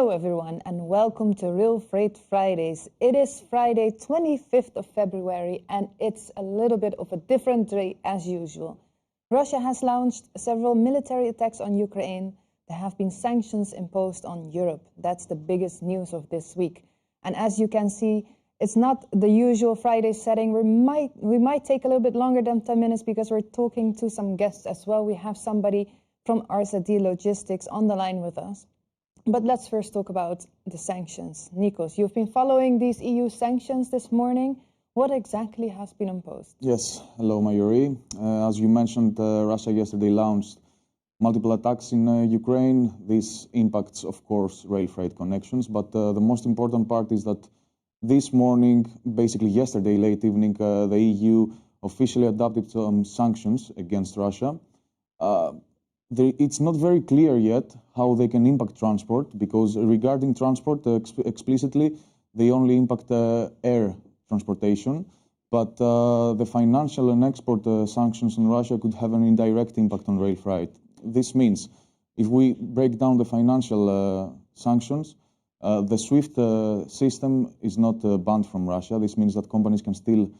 Hello everyone and welcome to RailFreight Fridays. It is Friday 25th of February and it's a little bit of a different day as usual. Russia has launched several military attacks on Ukraine. There have been sanctions imposed on Europe. That's the biggest news of this week. And as you can see, it's not the usual Friday setting. We might take a little bit longer than 10 minutes because we're talking to some guests as well. We have somebody from RZD Logistics on the line with us. But let's first talk about the sanctions. Nikos, you've been following these EU sanctions this morning. What exactly has been imposed? Yes, hello Majorie. As you mentioned, Russia yesterday launched multiple attacks in Ukraine. This impacts, of course, rail freight connections. But the most important part is that this morning, basically yesterday late evening, the EU officially adopted some sanctions against Russia. It's not very clear yet how they can impact transport, because regarding transport, explicitly, they only impact air transportation. But the financial and export sanctions on Russia could have an indirect impact on rail freight. This means, if we break down the financial sanctions, the SWIFT system is not banned from Russia. This means that companies can still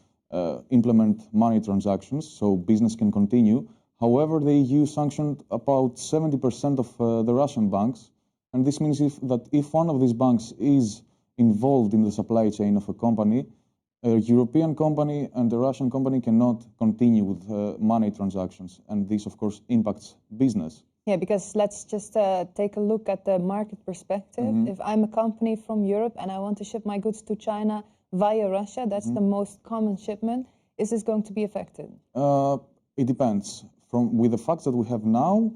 implement money transactions, so business can continue. However, the EU sanctioned about 70% of the Russian banks, and this means that if one of these banks is involved in the supply chain of a company, a European company and a Russian company cannot continue with money transactions, and this, of course, impacts business. Yeah, because let's just take a look at the market perspective. If I'm a company from Europe and I want to ship my goods to China via Russia, that's the most common shipment, is this going to be affected? It depends. With the facts that we have now,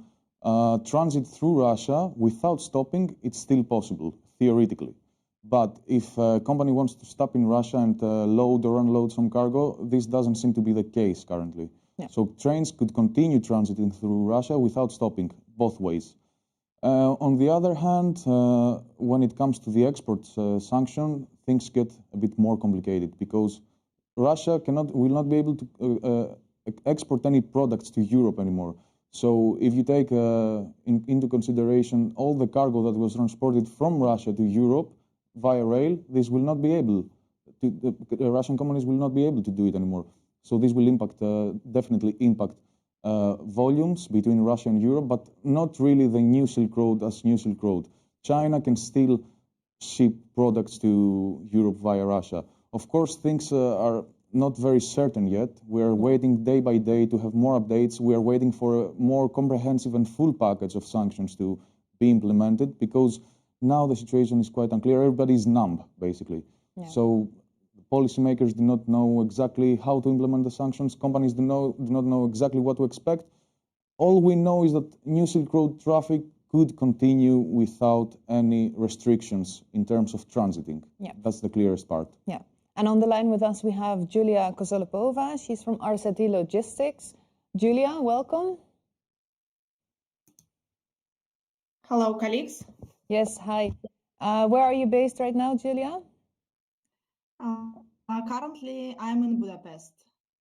transit through Russia without stopping, it's still possible, theoretically. But if a company wants to stop in Russia and load or unload some cargo, this doesn't seem to be the case currently. Yeah. So trains could continue transiting through Russia without stopping, both ways. On the other hand, when it comes to the export sanction, things get a bit more complicated, because Russia will not be able to export any products to Europe anymore. So if you take into consideration all the cargo that was transported from Russia to Europe via rail, this will not be able to, the Russian companies will not be able to do it anymore. So this will definitely impact volumes between Russia and Europe, but not really the New Silk Road as New Silk Road. China can still ship products to Europe via Russia. Of course, things are not very certain yet. We are waiting day by day to have more updates. We are waiting for a more comprehensive and full package of sanctions to be implemented, because now the situation is quite unclear. Everybody is numb, basically. Yeah. So policymakers do not know exactly how to implement the sanctions. Companies do not know exactly what to expect. All we know is that New Silk Road traffic could continue without any restrictions in terms of transiting. Yeah. That's the clearest part. Yeah. And on the line with us, we have Yulia Kosolopova. She's from RZD Logistics. Julia, welcome. Hello, colleagues. Yes, hi. Where are you based right now, Julia? Currently, I'm in Budapest.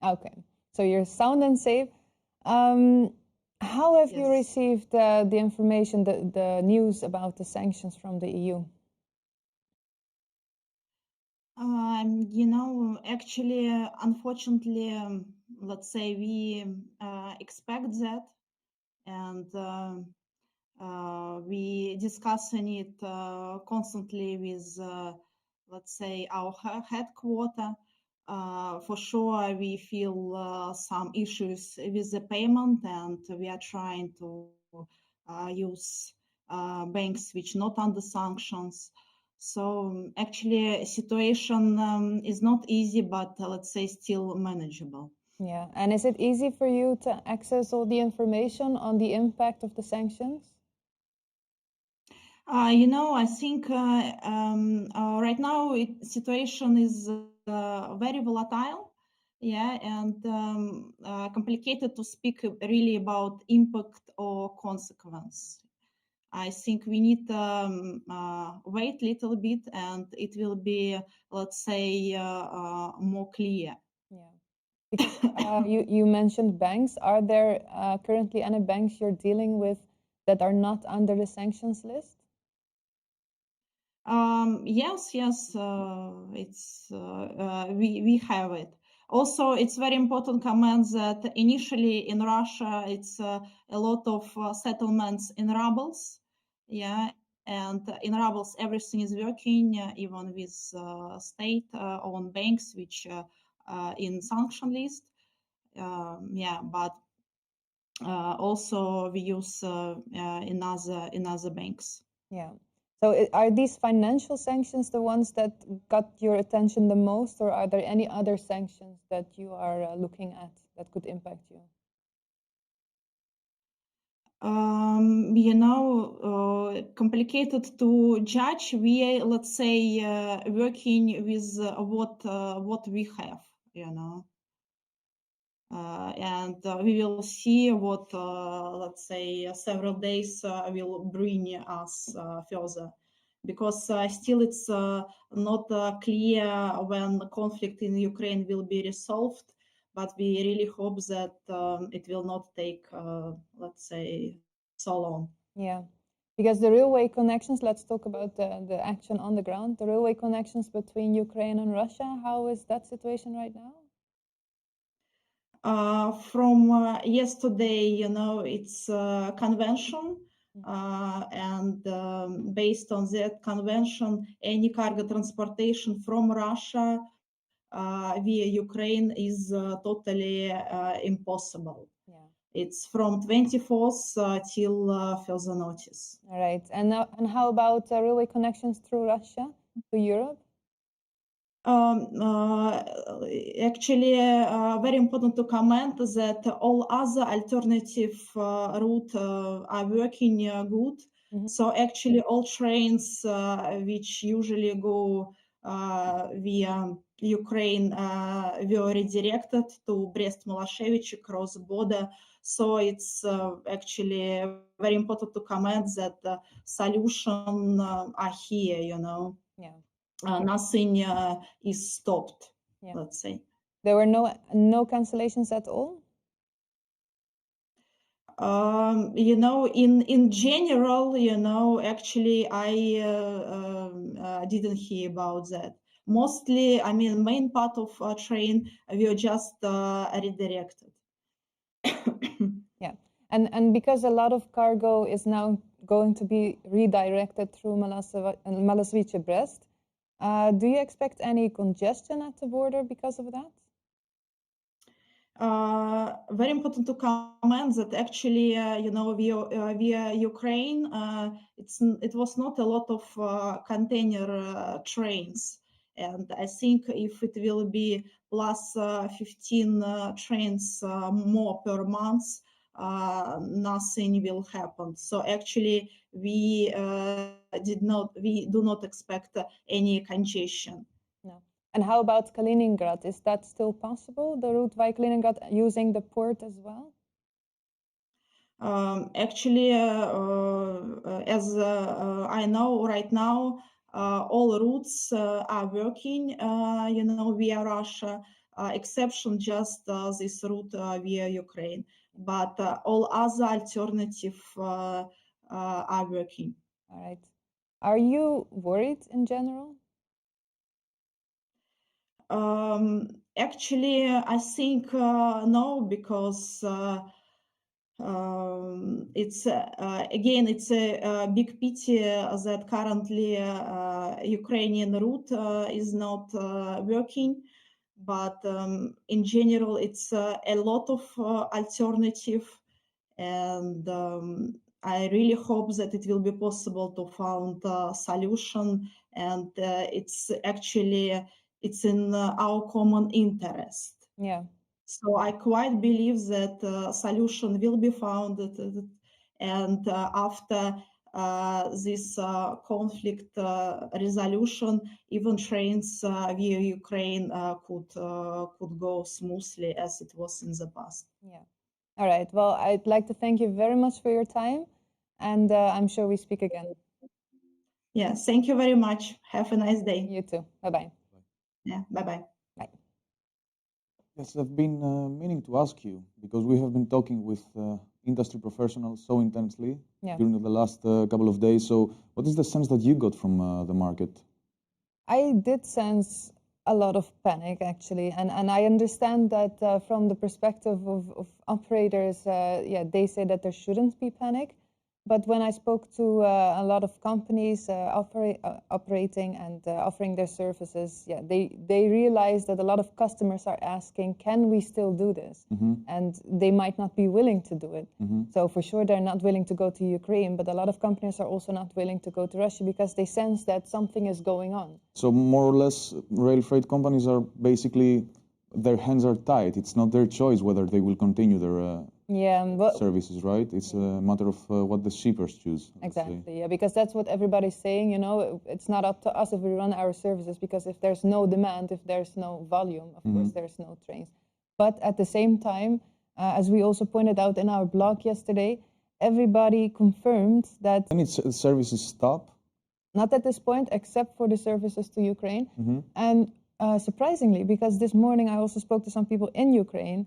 Okay, so you're sound and safe. How have you received the information, the news about the sanctions from the EU? Actually, unfortunately, let's say we expect that, and we discussing it constantly with, let's say, our headquarters. For sure, we feel some issues with the payment, and we are trying to use banks which not under sanctions. So actually, situation is not easy, but let's say still manageable. Yeah, and is it easy for you to access all the information on the impact of the sanctions? I think right now situation is very volatile, yeah, and complicated to speak really about impact or consequence. I think we need to wait a little bit, and it will be, let's say, more clear. Yeah, because you mentioned banks. Are there currently any banks you're dealing with that are not under the sanctions list? Yes, we have it. Also, it's very important comment that initially in Russia, it's a lot of settlements in rubles, and in rubles everything is working, even with state-owned banks, which in sanction list. But also we use in other banks. Yeah. So are these financial sanctions the ones that got your attention the most, or are there any other sanctions that you are looking at that could impact you? Complicated to judge. We, let's say, working with what we have, and we will see what, let's say, several days will bring us further. Because still it's not clear when the conflict in Ukraine will be resolved, but we really hope that it will not take, let's say, so long. Yeah, because the railway connections, let's talk about the action on the ground, the railway connections between Ukraine and Russia, how is that situation right now? From yesterday, it's a convention, and based on that convention, any cargo transportation from Russia via Ukraine is totally impossible. Yeah. It's from 24th till further notice. All right. And how about railway connections through Russia to Europe? Actually, very important to comment that all other alternative route are working good. So actually, all trains which usually go via Ukraine were redirected to Brest-Moloshevich across the border. So it's actually very important to comment that the solution are here, Yeah. Nothing is stopped, let's say. There were no cancellations at all? In general, actually, I didn't hear about that. Mostly, I mean, main part of train were just redirected. Yeah, and because a lot of cargo is now going to be redirected through Malosevice-Brest, do you expect any congestion at the border because of that? Very important to comment that actually, via Ukraine, it was not a lot of container trains. And I think if it will be plus 15 trains more per month, nothing will happen. So actually, we do not expect any congestion. No. And how about Kaliningrad? Is that still possible, the route via Kaliningrad, using the port as well? Actually, as I know right now, all routes are working, via Russia, exception just this route via Ukraine. But all other alternative are working. All right. Are you worried in general? Actually, I think no, because it's again, it's a big pity that currently Ukrainian route is not working. But in general, it's a lot of alternative, and I really hope that it will be possible to find a solution. And it's in our common interest. Yeah. So I quite believe that solution will be found, and after this conflict resolution, even trains via Ukraine could go smoothly as it was in the past. Yeah. All right. Well, I'd like to thank you very much for your time, and I'm sure we speak again. Yeah. Thank you very much. Have a nice day. You too. Bye-bye. Yeah. Bye-bye. Bye. Yes, I've been meaning to ask you, because we have been talking with industry professionals so intensely Yeah. during the last couple of days. So what is the sense that you got from the market? I did sense a lot of panic, actually, and I understand that from the perspective of operators, yeah, they say that there shouldn't be panic. But when I spoke to a lot of companies operating and offering their services, yeah, they realized that a lot of customers are asking, can we still do this? And they might not be willing to do it. So for sure, they're not willing to go to Ukraine, but a lot of companies are also not willing to go to Russia because they sense that something is going on. So more or less, rail freight companies are basically, their hands are tied. It's not their choice whether they will continue their services, right? It's a matter of what the shippers choose. Exactly, yeah, because that's what everybody's saying, you know, it's not up to us if we run our services, because if there's no demand, if there's no volume, of course there's no trains. But at the same time, as we also pointed out in our blog yesterday, everybody confirmed that... And its services stop? Not at this point, except for the services to Ukraine. And surprisingly, because this morning I also spoke to some people in Ukraine,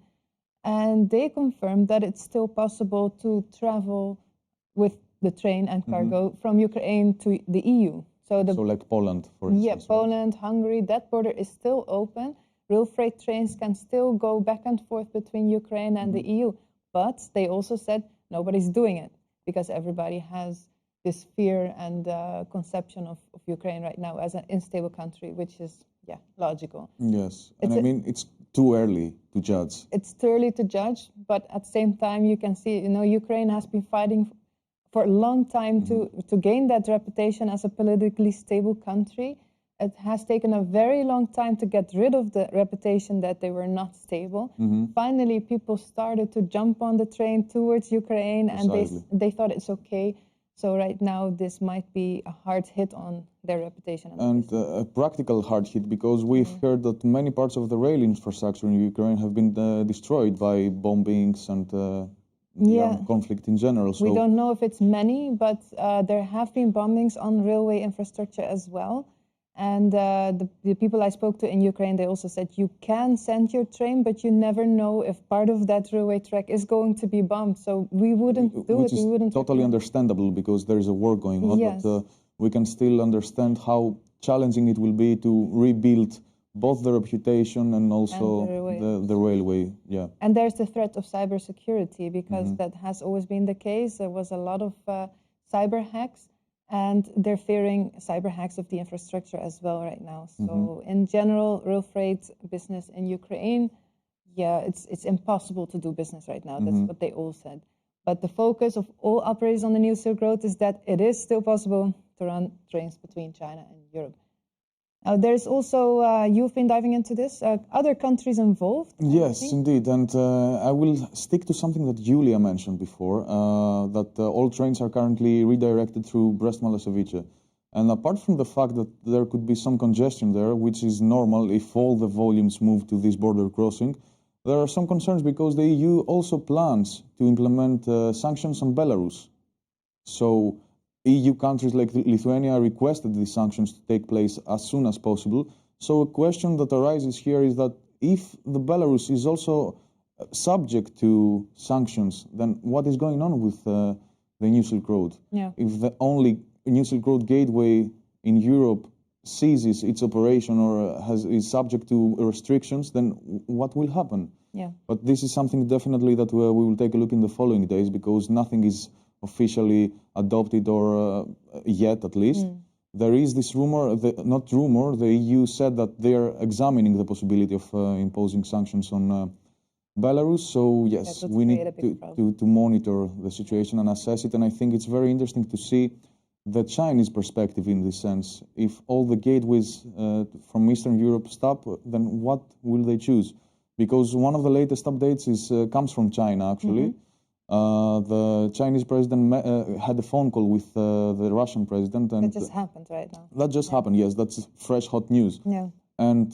and they confirmed that it's still possible to travel with the train and cargo from Ukraine to the EU. So like Poland, for instance. Yeah, Poland, right? Hungary, that border is still open. Rail freight trains can still go back and forth between Ukraine and the EU. But they also said nobody's doing it because everybody has this fear and conception of Ukraine right now as an unstable country, which is, yeah, logical. Yes, and I mean, it's too early to judge. It's too early to judge, but at the same time, you can see, you know, Ukraine has been fighting for a long time to gain that reputation as a politically stable country. It has taken a very long time to get rid of the reputation that they were not stable. Finally, people started to jump on the train towards Ukraine, and they thought it's okay. So right now, this might be a hard hit on their reputation. And a practical hard hit, because we've heard that many parts of the rail infrastructure in Ukraine have been destroyed by bombings and conflict in general. So we don't know if it's many, but there have been bombings on railway infrastructure as well. And the people I spoke to in Ukraine, they also said you can send your train, but you never know if part of that railway track is going to be bombed. So we wouldn't do it. Which is totally understandable, because there is a war going on. Yes. But we can still understand how challenging it will be to rebuild both the reputation and also the railway. Yeah. And there's the threat of cybersecurity, because that has always been the case. There was a lot of cyber hacks. And they're fearing cyber hacks of the infrastructure as well right now. So in general, rail freight business in Ukraine, yeah, it's impossible to do business right now. That's what they all said. But the focus of all operators on the New Silk Road is that it is still possible to run trains between China and Europe. Now, there's also, you've been diving into this, other countries involved? Yes, indeed. And I will stick to something that Yulia mentioned before, that all trains are currently redirected through Brest-Malasevice. And apart from the fact that there could be some congestion there, which is normal if all the volumes move to this border crossing, there are some concerns because the EU also plans to implement sanctions on Belarus. So EU countries like Lithuania requested these sanctions to take place as soon as possible. So a question that arises here is that if the Belarus is also subject to sanctions, then what is going on with the New Silk Road? Yeah. If the only New Silk Road gateway in Europe ceases its operation or is subject to restrictions, then what will happen? Yeah. But this is something definitely that we will take a look in the following days, because nothing is officially adopted or yet, at least. There is this rumor, not rumor, the EU said that they are examining the possibility of imposing sanctions on Belarus. So yes, we need to monitor the situation and assess it. And I think it's very interesting to see the Chinese perspective in this sense. If all the gateways from Eastern Europe stop, then what will they choose? Because one of the latest updates comes from China, actually. The Chinese president had a phone call with the Russian president. And that just happened right now. That just happened, yes. That's fresh, hot news. Yeah. And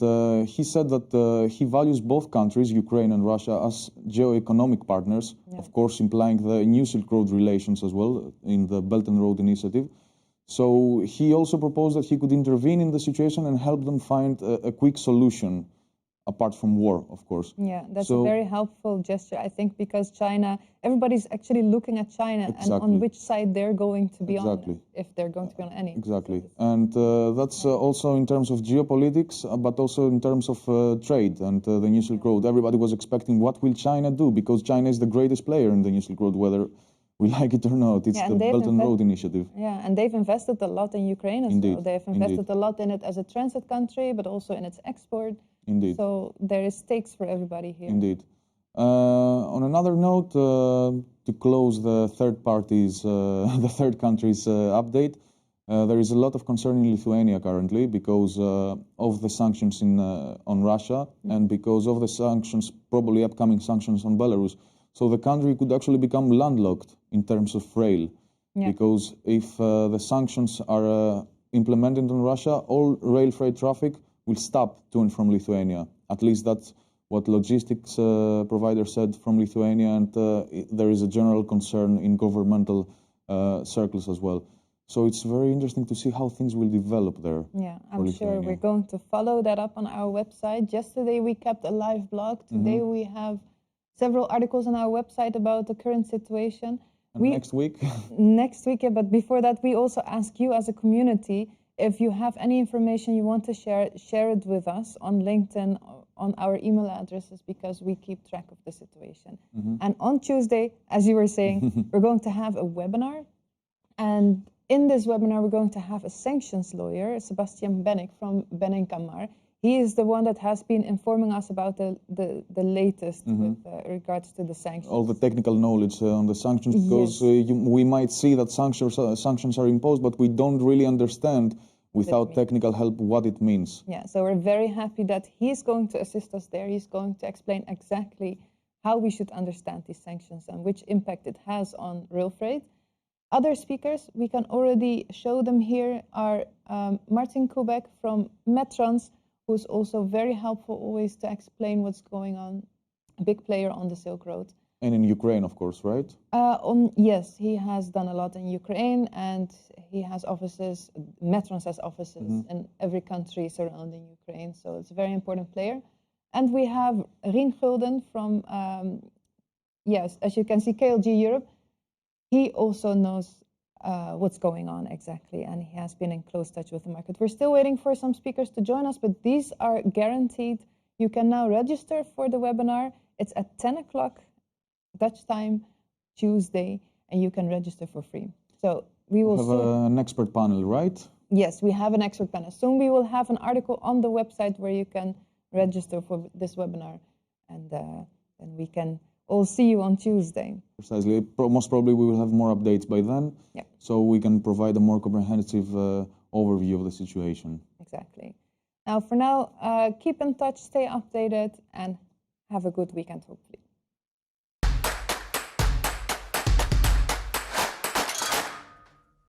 he said that he values both countries, Ukraine and Russia, as geo-economic partners, of course implying the New Silk Road relations as well in the Belt and Road Initiative. So he also proposed that he could intervene in the situation and help them find a quick solution. apart from war, of course. Yeah, that's a very helpful gesture, I think, because China, everybody's actually looking at China and on which side they're going to be on, if they're going to be on any. Exactly. And that's also in terms of geopolitics, but also in terms of trade and the New Silk Road. Everybody was expecting what will China do, because China is the greatest player in the New Silk Road, whether we like it or not. It's the Belt and Road Initiative. Yeah, and they've invested a lot in Ukraine as well. They've invested a lot in it as a transit country, but also in its export. Indeed. So there is stakes for everybody here. Indeed. On another note, to close the third parties, the third countries update, there is a lot of concern in Lithuania currently because of the sanctions on Russia and because of the sanctions, probably upcoming sanctions on Belarus. So the country could actually become landlocked in terms of rail, because if the sanctions are implemented on Russia, all rail freight traffic will stop to and from Lithuania. At least that's what logistics provider said from Lithuania, and there is a general concern in governmental circles as well. So it's very interesting to see how things will develop there. Yeah, I'm sure we're going to follow that up on our website. Yesterday we kept a live blog. Today we have several articles on our website about the current situation. And next week? Next week, yeah, but before that we also ask you as a community, if you have any information you want to share it with us on LinkedIn, on our email addresses, because we keep track of the situation. And on Tuesday, as you were saying, we're going to have a webinar. And in this webinar, we're going to have a sanctions lawyer, Sebastian Bennick from Bennick Kamar. He is the one that has been informing us about the latest with regards to the sanctions. All the technical knowledge on the sanctions, because we might see that sanctions are imposed, but we don't really understand without technical help what it means. Yeah, so we're very happy that he's going to assist us there. He's going to explain exactly how we should understand these sanctions and which impact it has on rail freight. Other speakers, we can already show them here, are Martin Kubek from Metrons, who's also very helpful always to explain what's going on, a big player on the Silk Road. And in Ukraine, of course, right? Yes, he has done a lot in Ukraine, and he has offices, Metrons has offices in every country surrounding Ukraine, so it's a very important player. And we have Rien Gulden from, yes, as you can see, KLG Europe. He also knows what's going on exactly, and he has been in close touch with the market. We're still waiting for some speakers to join us, but these are guaranteed. You can now register for the webinar. It's at 10 o'clock Dutch time, Tuesday, and you can register for free. So we will have an expert panel, right? Yes, we have an expert panel. Soon we will have an article on the website where you can register for this webinar, and then we can all see you on Tuesday. Precisely. Most probably we will have more updates by then, so we can provide a more comprehensive overview of the situation. Exactly. Now, for now, keep in touch, stay updated, and have a good weekend, hopefully.